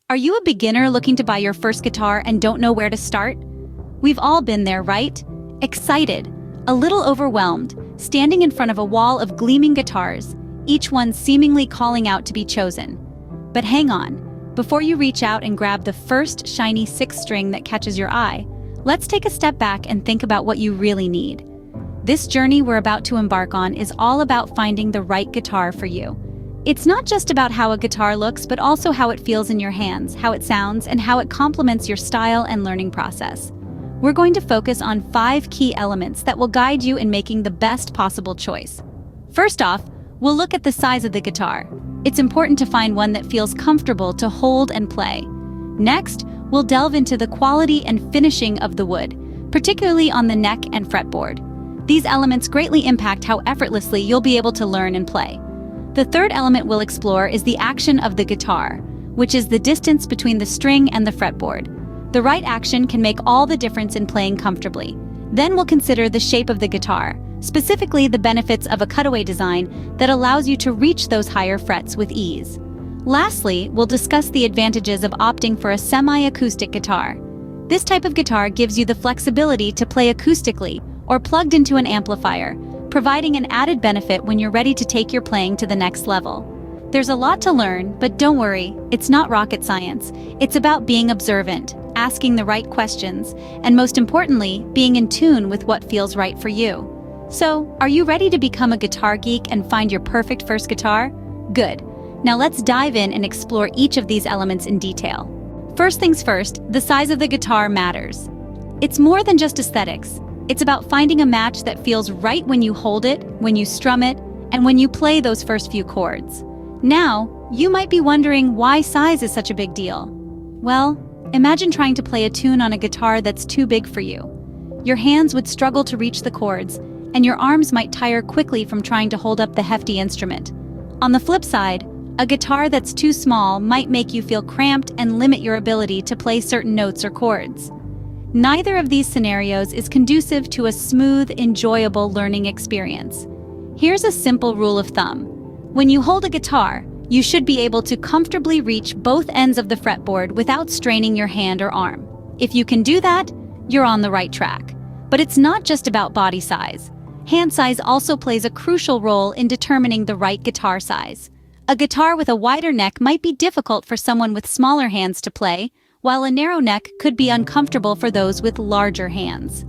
Are you a beginner looking to buy your first guitar and don't know where to start? We've all been there, right? Excited, a little overwhelmed, standing in front of a wall of gleaming guitars, each one seemingly calling out to be chosen. But hang on, before you reach out and grab the first shiny sixth string that catches your eye, let's take a step back and think about what you really need. This journey we're about to embark on is all about finding the right guitar for you. It's not just about how a guitar looks, but also how it feels in your hands, how it sounds, and how it complements your style and learning process. We're going to focus on 5 key elements that will guide you in making the best possible choice. First off, we'll look at the size of the guitar. It's important to find one that feels comfortable to hold and play. Next, we'll delve into the quality and finishing of the wood, particularly on the neck and fretboard. These elements greatly impact how effortlessly you'll be able to learn and play. The third element we'll explore is the action of the guitar, which is the distance between the string and the fretboard. The right action can make all the difference in playing comfortably. Then we'll consider the shape of the guitar, specifically the benefits of a cutaway design that allows you to reach those higher frets with ease. Lastly, we'll discuss the advantages of opting for a semi-acoustic guitar. This type of guitar gives you the flexibility to play acoustically or plugged into an amplifier, providing an added benefit when you're ready to take your playing to the next level. There's a lot to learn, but don't worry, it's not rocket science. It's about being observant, asking the right questions, and most importantly, being in tune with what feels right for you. So, are you ready to become a guitar geek and find your perfect first guitar? Good. Now let's dive in and explore each of these elements in detail. First things first, the size of the guitar matters. It's more than just aesthetics. It's about finding a match that feels right when you hold it, when you strum it, and when you play those first few chords. Now, you might be wondering why size is such a big deal. Well, imagine trying to play a tune on a guitar that's too big for you. Your hands would struggle to reach the chords, and your arms might tire quickly from trying to hold up the hefty instrument. On the flip side, a guitar that's too small might make you feel cramped and limit your ability to play certain notes or chords. Neither of these scenarios is conducive to a smooth, enjoyable learning experience. Here's a simple rule of thumb. When you hold a guitar, you should be able to comfortably reach both ends of the fretboard without straining your hand or arm. If you can do that, you're on the right track. But it's not just about body size. Hand size also plays a crucial role in determining the right guitar size. A guitar with a wider neck might be difficult for someone with smaller hands to play, while a narrow neck could be uncomfortable for those with larger hands.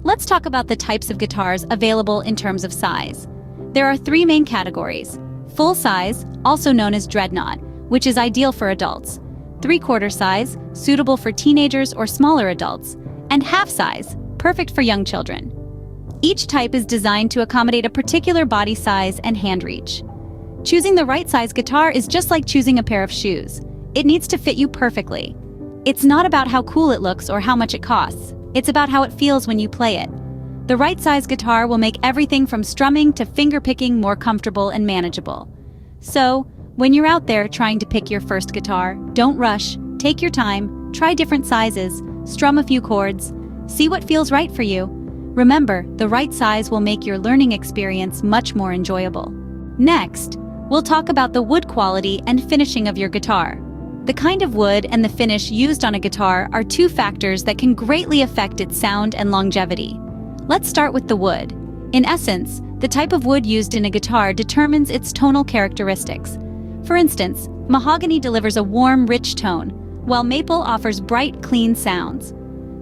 Let's talk about the types of guitars available in terms of size. There are 3 main categories: full size, also known as dreadnought, which is ideal for adults; 3/4 size, suitable for teenagers or smaller adults; and half size, perfect for young children. Each type is designed to accommodate a particular body size and hand reach. Choosing the right size guitar is just like choosing a pair of shoes. It needs to fit you perfectly. It's not about how cool it looks or how much it costs. It's about how it feels when you play it. The right size guitar will make everything from strumming to fingerpicking more comfortable and manageable. So, when you're out there trying to pick your first guitar, don't rush, take your time, try different sizes, strum a few chords, see what feels right for you. Remember, the right size will make your learning experience much more enjoyable. Next, we'll talk about the wood quality and finishing of your guitar. The kind of wood and the finish used on a guitar are 2 factors that can greatly affect its sound and longevity. Let's start with the wood. In essence, the type of wood used in a guitar determines its tonal characteristics. For instance, mahogany delivers a warm, rich tone, while maple offers bright, clean sounds.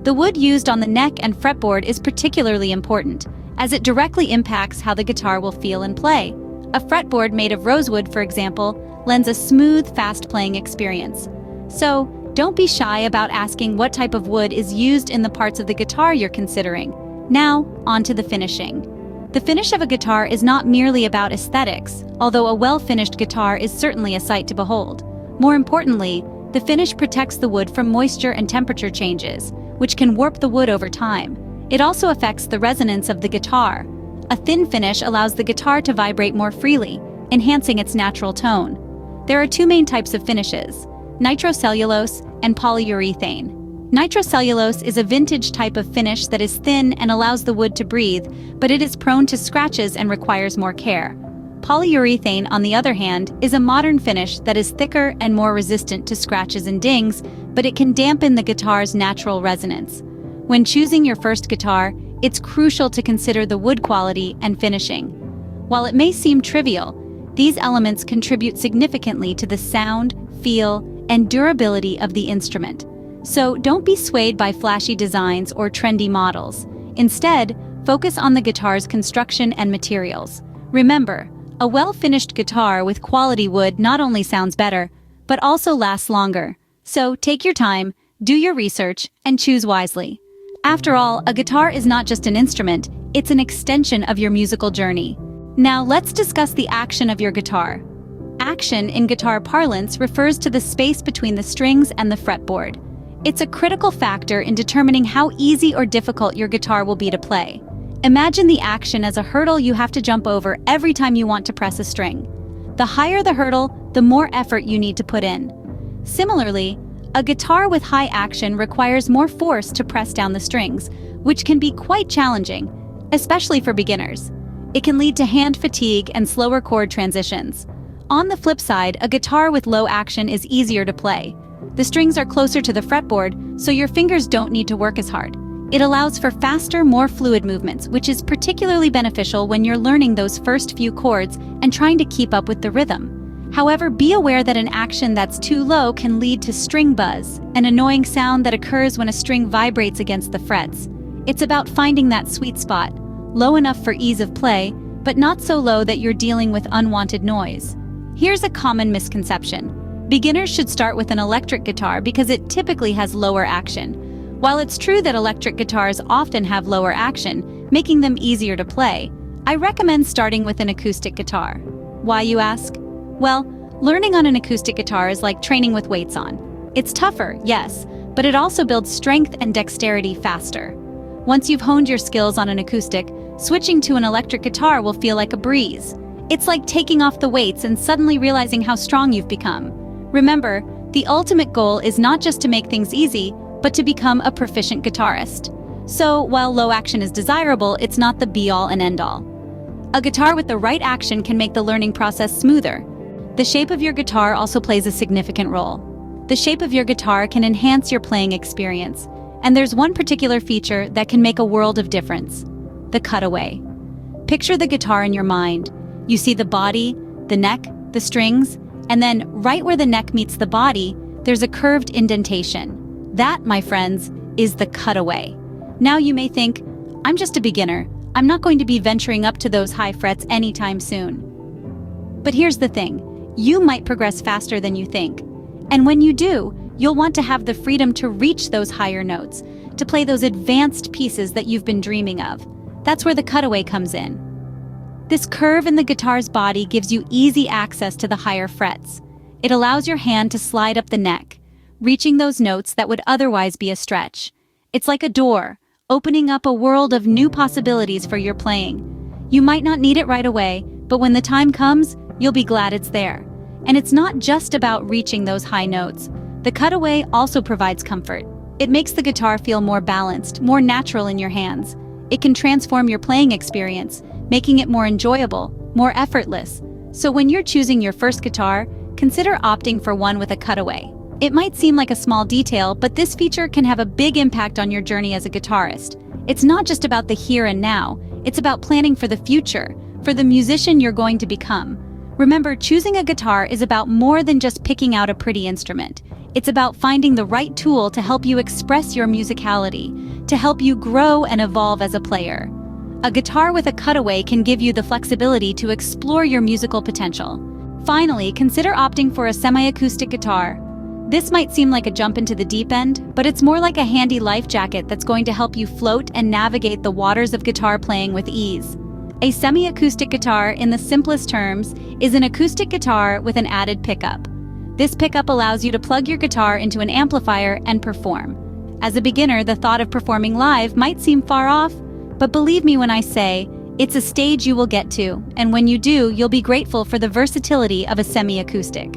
The wood used on the neck and fretboard is particularly important, as it directly impacts how the guitar will feel and play. A fretboard made of rosewood, for example, lends a smooth, fast-playing experience. So, don't be shy about asking what type of wood is used in the parts of the guitar you're considering. Now, on to the finishing. The finish of a guitar is not merely about aesthetics, although a well-finished guitar is certainly a sight to behold. More importantly, the finish protects the wood from moisture and temperature changes, which can warp the wood over time. It also affects the resonance of the guitar. A thin finish allows the guitar to vibrate more freely, enhancing its natural tone. There are 2 main types of finishes: nitrocellulose and polyurethane. Nitrocellulose is a vintage type of finish that is thin and allows the wood to breathe, but it is prone to scratches and requires more care. Polyurethane, on the other hand, is a modern finish that is thicker and more resistant to scratches and dings, but it can dampen the guitar's natural resonance. When choosing your first guitar, it's crucial to consider the wood quality and finishing. While it may seem trivial, these elements contribute significantly to the sound, feel, and durability of the instrument. So don't be swayed by flashy designs or trendy models. Instead, focus on the guitar's construction and materials. Remember, a well-finished guitar with quality wood not only sounds better, but also lasts longer. So take your time, do your research, and choose wisely. After all, a guitar is not just an instrument, it's an extension of your musical journey. Now let's discuss the action of your guitar. Action in guitar parlance refers to the space between the strings and the fretboard. It's a critical factor in determining how easy or difficult your guitar will be to play. Imagine the action as a hurdle you have to jump over every time you want to press a string. The higher the hurdle, the more effort you need to put in. Similarly, a guitar with high action requires more force to press down the strings, which can be quite challenging, especially for beginners. It can lead to hand fatigue and slower chord transitions. On the flip side, a guitar with low action is easier to play. The strings are closer to the fretboard, so your fingers don't need to work as hard. It allows for faster, more fluid movements, which is particularly beneficial when you're learning those first few chords and trying to keep up with the rhythm. However, be aware that an action that's too low can lead to string buzz, an annoying sound that occurs when a string vibrates against the frets. It's about finding that sweet spot, low enough for ease of play, but not so low that you're dealing with unwanted noise. Here's a common misconception. Beginners should start with an electric guitar because it typically has lower action. While it's true that electric guitars often have lower action, making them easier to play, I recommend starting with an acoustic guitar. Why, you ask? Well, learning on an acoustic guitar is like training with weights on. It's tougher, yes, but it also builds strength and dexterity faster. Once you've honed your skills on an acoustic, switching to an electric guitar will feel like a breeze. It's like taking off the weights and suddenly realizing how strong you've become. Remember, the ultimate goal is not just to make things easy, but to become a proficient guitarist. So, while low action is desirable, it's not the be-all and end-all. A guitar with the right action can make the learning process smoother. The shape of your guitar also plays a significant role. The shape of your guitar can enhance your playing experience, and there's one particular feature that can make a world of difference: the cutaway. Picture the guitar in your mind. You see the body, the neck, the strings, and then right where the neck meets the body, there's a curved indentation. That, my friends, is the cutaway. Now you may think, I'm just a beginner. I'm not going to be venturing up to those high frets anytime soon. But here's the thing. You might progress faster than you think. And when you do, you'll want to have the freedom to reach those higher notes, to play those advanced pieces that you've been dreaming of. That's where the cutaway comes in. This curve in the guitar's body gives you easy access to the higher frets. It allows your hand to slide up the neck, reaching those notes that would otherwise be a stretch. It's like a door, opening up a world of new possibilities for your playing. You might not need it right away, but when the time comes, you'll be glad it's there. And it's not just about reaching those high notes. The cutaway also provides comfort. It makes the guitar feel more balanced, more natural in your hands. It can transform your playing experience, making it more enjoyable, more effortless. So when you're choosing your first guitar, consider opting for one with a cutaway. It might seem like a small detail, but this feature can have a big impact on your journey as a guitarist. It's not just about the here and now, it's about planning for the future, for the musician you're going to become. Remember, choosing a guitar is about more than just picking out a pretty instrument. It's about finding the right tool to help you express your musicality, to help you grow and evolve as a player. A guitar with a cutaway can give you the flexibility to explore your musical potential. Finally, consider opting for a semi-acoustic guitar. This might seem like a jump into the deep end, but it's more like a handy life jacket that's going to help you float and navigate the waters of guitar playing with ease. A semi-acoustic guitar, in the simplest terms, is an acoustic guitar with an added pickup. This pickup allows you to plug your guitar into an amplifier and perform. As a beginner, the thought of performing live might seem far off, but believe me when I say, it's a stage you will get to, and when you do, you'll be grateful for the versatility of a semi-acoustic.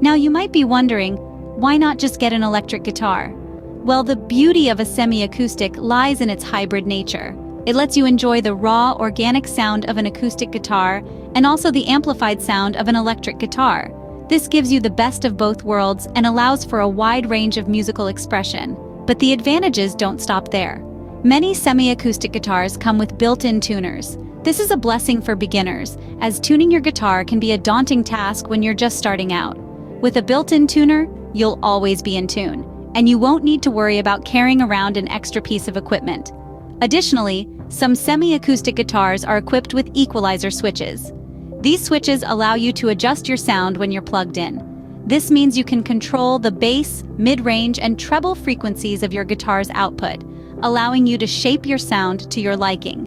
Now you might be wondering, why not just get an electric guitar? Well, the beauty of a semi-acoustic lies in its hybrid nature. It lets you enjoy the raw, organic sound of an acoustic guitar and also the amplified sound of an electric guitar. This gives you the best of both worlds and allows for a wide range of musical expression. But the advantages don't stop there. Many semi-acoustic guitars come with built-in tuners. This is a blessing for beginners, as tuning your guitar can be a daunting task when you're just starting out. With a built-in tuner, you'll always be in tune, and you won't need to worry about carrying around an extra piece of equipment. Additionally, some semi-acoustic guitars are equipped with equalizer switches. These switches allow you to adjust your sound when you're plugged in. This means you can control the bass, mid-range, and treble frequencies of your guitar's output, allowing you to shape your sound to your liking.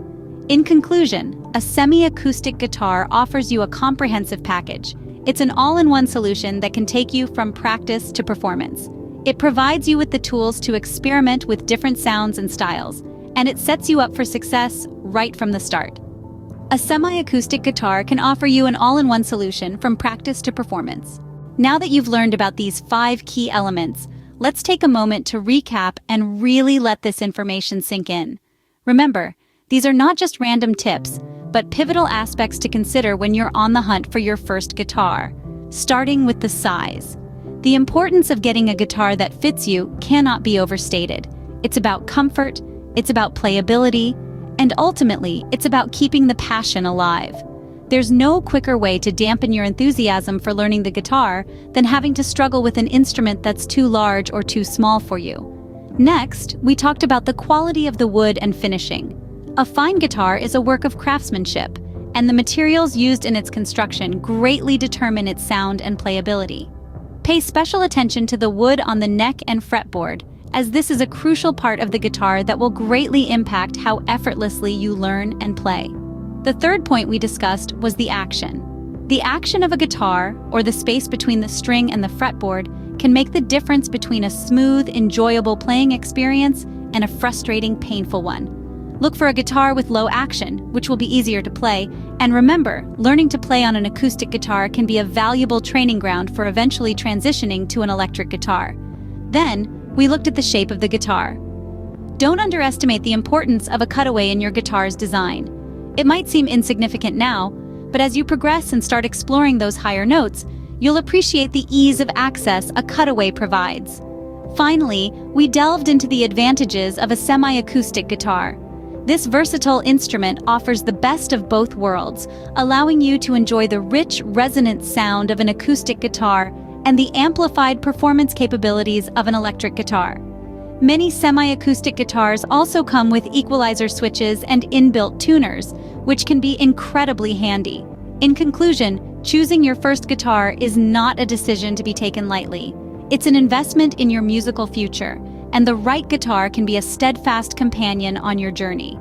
In conclusion, a semi-acoustic guitar offers you a comprehensive package. It's an all-in-one solution that can take you from practice to performance. It provides you with the tools to experiment with different sounds and styles, and it sets you up for success right from the start. A semi-acoustic guitar can offer you an all-in-one solution from practice to performance. Now that you've learned about these 5 key elements, let's take a moment to recap and really let this information sink in. Remember, these are not just random tips, but pivotal aspects to consider when you're on the hunt for your first guitar. Starting with the size. The importance of getting a guitar that fits you cannot be overstated. It's about comfort, it's about playability, and ultimately, it's about keeping the passion alive. There's no quicker way to dampen your enthusiasm for learning the guitar than having to struggle with an instrument that's too large or too small for you. Next, we talked about the quality of the wood and finishing. A fine guitar is a work of craftsmanship, and the materials used in its construction greatly determine its sound and playability. Pay special attention to the wood on the neck and fretboard, as this is a crucial part of the guitar that will greatly impact how effortlessly you learn and play. The third point we discussed was the action. The action of a guitar, or the space between the string and the fretboard, can make the difference between a smooth, enjoyable playing experience and a frustrating, painful one. Look for a guitar with low action, which will be easier to play, and remember, learning to play on an acoustic guitar can be a valuable training ground for eventually transitioning to an electric guitar. Then, we looked at the shape of the guitar. Don't underestimate the importance of a cutaway in your guitar's design. It might seem insignificant now, but as you progress and start exploring those higher notes, you'll appreciate the ease of access a cutaway provides. Finally, we delved into the advantages of a semi-acoustic guitar. This versatile instrument offers the best of both worlds, allowing you to enjoy the rich, resonant sound of an acoustic guitar and the amplified performance capabilities of an electric guitar. Many semi-acoustic guitars also come with equalizer switches and inbuilt tuners, which can be incredibly handy. In conclusion, choosing your first guitar is not a decision to be taken lightly. It's an investment in your musical future, and the right guitar can be a steadfast companion on your journey.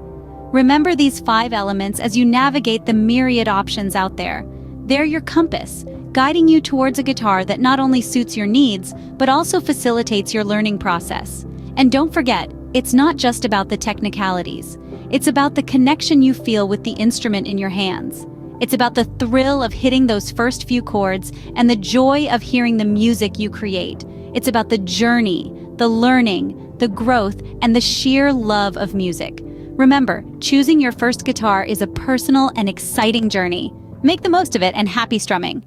Remember these 5 elements as you navigate the myriad options out there. They're your compass, guiding you towards a guitar that not only suits your needs, but also facilitates your learning process. And don't forget, it's not just about the technicalities. It's about the connection you feel with the instrument in your hands. It's about the thrill of hitting those first few chords and the joy of hearing the music you create. It's about the journey, the learning, the growth, and the sheer love of music. Remember, choosing your first guitar is a personal and exciting journey. Make the most of it and happy strumming.